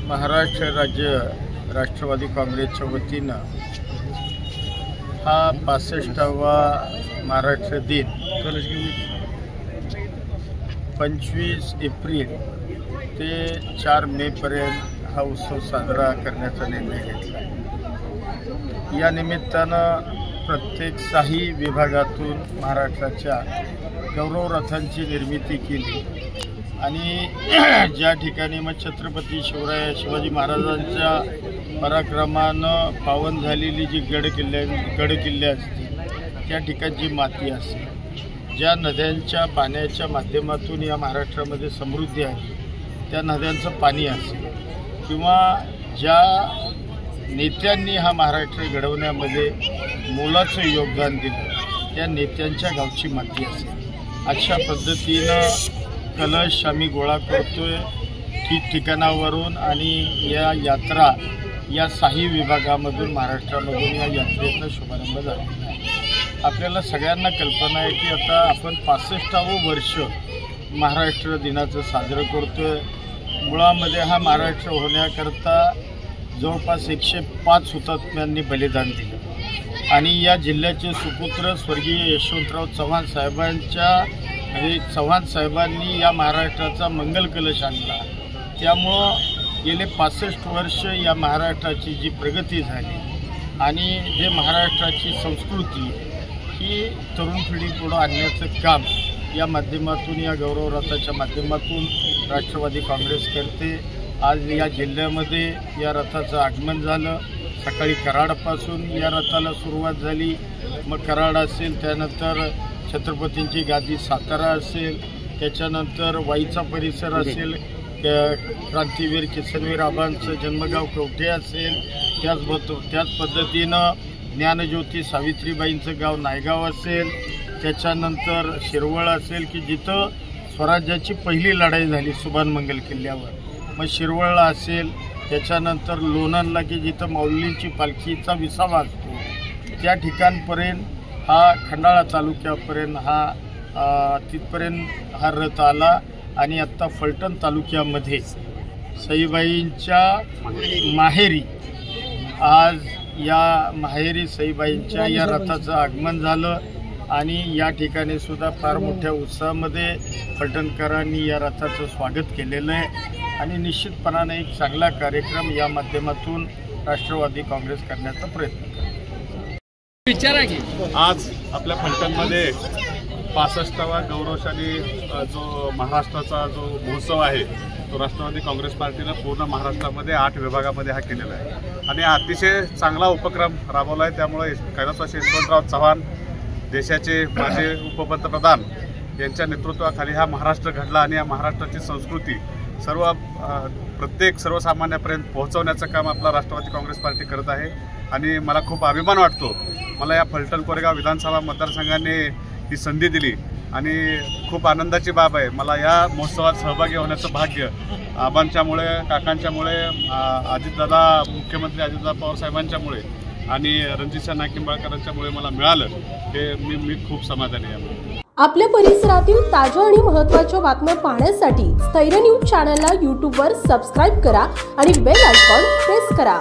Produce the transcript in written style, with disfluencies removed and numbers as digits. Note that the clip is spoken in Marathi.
महाराष्ट्र राज्य राष्ट्रवादी काँग्रेसच्या वतीनं हा 65वा महाराष्ट्र दिन 25 एप्रिल ते 4 मे पर्यंत हा उत्सव साजरा करण्याचा निर्णय घेतला। या निमित्तानं प्रत्येक शाही विभागातून महाराष्ट्राच्या गौरव रथांची निर्मिती केली आणि ज्या ठिकाणी मग छत्रपती शिवाजी महाराजांच्या पराक्रमानं पावन झालेली जी गडकिल्ले असतील त्या ठिकाणची माती असते, ज्या नद्यांच्या पाण्याच्या माध्यमातून या महाराष्ट्रामध्ये समृद्धी आहे त्या नद्यांचं पाणी असेल किंवा ज्या नेत्यांनी हा महाराष्ट्र घडवण्यामध्ये मोलाचं योगदान दिलं त्या नेत्यांच्या गावची माती असेल। अशा पद्धतीनं कलश आम्ही गोळा करतोय ठिकठिकाणावरून आणि या यात्रा या शाही विभागामधून महाराष्ट्रामधून या यात्रेचा शुभारंभ झालेला आहे। आपल्याला सगळ्यांना कल्पना आहे की आता आपण 65वं वर्ष महाराष्ट्र दिनाचं साजरं करतोय। मुळामध्ये हा महाराष्ट्र होण्याकरता जवळपास 105 हुतात्म्यांनी बलिदान दिलं आणि या जिल्ह्याचे सुपुत्र स्वर्गीय यशवंतराव चव्हाण साहेबांनी या महाराष्ट्राचा मंगल कलश आणला। त्यामुळं गेले 65 वर्ष या महाराष्ट्राची जी प्रगती झाली आणि जे महाराष्ट्राची संस्कृती ही तरुण पिढी पुढं आणण्याचं काम या माध्यमातून या गौरव रथाच्या माध्यमातून राष्ट्रवादी काँग्रेस करते। आज या जिल्ह्यामध्ये या रथाचं आगमन झालं। सकाळी कराडपासून या रथाला सुरुवात झाली, मग कराड असेल, त्यानंतर छत्रपतींची गादी सातारा असेल, त्याच्यानंतर वाईचा परिसर असेल, क्रांतीवीर किसनवीर आबांचं जन्मगाव कवठे असेल, त्याच पद्धतीनं ज्ञानज्योती सावित्रीबाईंचं गाव नायगाव असेल, त्याच्यानंतर शिरवळ असेल की जिथं स्वराज्याची पहिली लढाई झाली सुभानमंगल किल्ल्यावर, मग शिरवळला असेल, त्याच्यानंतर लोणंदला की जिथं माऊलींची पालखीचा विसावा असतो त्या ठिकाणपर्यंत हा खंडाळा तालुक्यापर्यंत तिथपर्यंत हा रथ आला आणि आत्ता फलटण तालुक्यामध्ये सईबाईंच्या माहेरी आज या माहेरी सईबाईंच्या या रथाचं आगमन झालं आणि या ठिकाणी सुद्धा फार मोठ्या उत्साहामध्ये फलटणकरांनी या रथाचं स्वागत केलेलं आहे आणि निश्चितपणाने एक चांगला कार्यक्रम या माध्यमातून राष्ट्रवादी काँग्रेस करण्याचा प्रयत्न करतो। आज आपल्या फलटणमध्ये 65वा गौरवशाली जो महाराष्ट्राचा जो महोत्सव आहे तो राष्ट्रवादी काँग्रेस पार्टीनं पूर्ण महाराष्ट्रामध्ये 8 विभागामध्ये हा केलेला आहे आणि अतिशय चांगला उपक्रम राबवला आहे। त्यामुळे कैलासवासी यशवंतराव चव्हाण देशाचे माजी उपपंतप्रधान यांच्या नेतृत्वाखाली हा महाराष्ट्र घडला आणि या महाराष्ट्राची संस्कृती प्रत्येक सर्वसामान्यापर्यंत पोहोचवण्याचं काम आपला राष्ट्रवादी काँग्रेस पार्टी करत आहे आणि मला खूप अभिमान वाटतो। मला या फलटण कोरेगाव विधानसभा मतदारसंघाने ही संधी दिली आणि खूप आनंदाची बाब आहे। मला या महोत्सवात सहभागी होण्याचं भाग्य आबांच्यामुळे, काकांच्यामुळे, अजितदादा मुख्यमंत्री अजितदादा पवार साहेबांच्यामुळे आणि रणजितसिंह निंबाळकरांच्यामुळे मला मिळालं, हे मी खूप समाधानी आहे। आपल्या परिसरातील ताज्या आणि महत्त्वाच्या बातम्या पाहण्यासाठी स्थैर्य न्यूज चॅनलला यूट्यूबवर सबस्क्राईब करा आणि बेल आयकॉन प्रेस करा।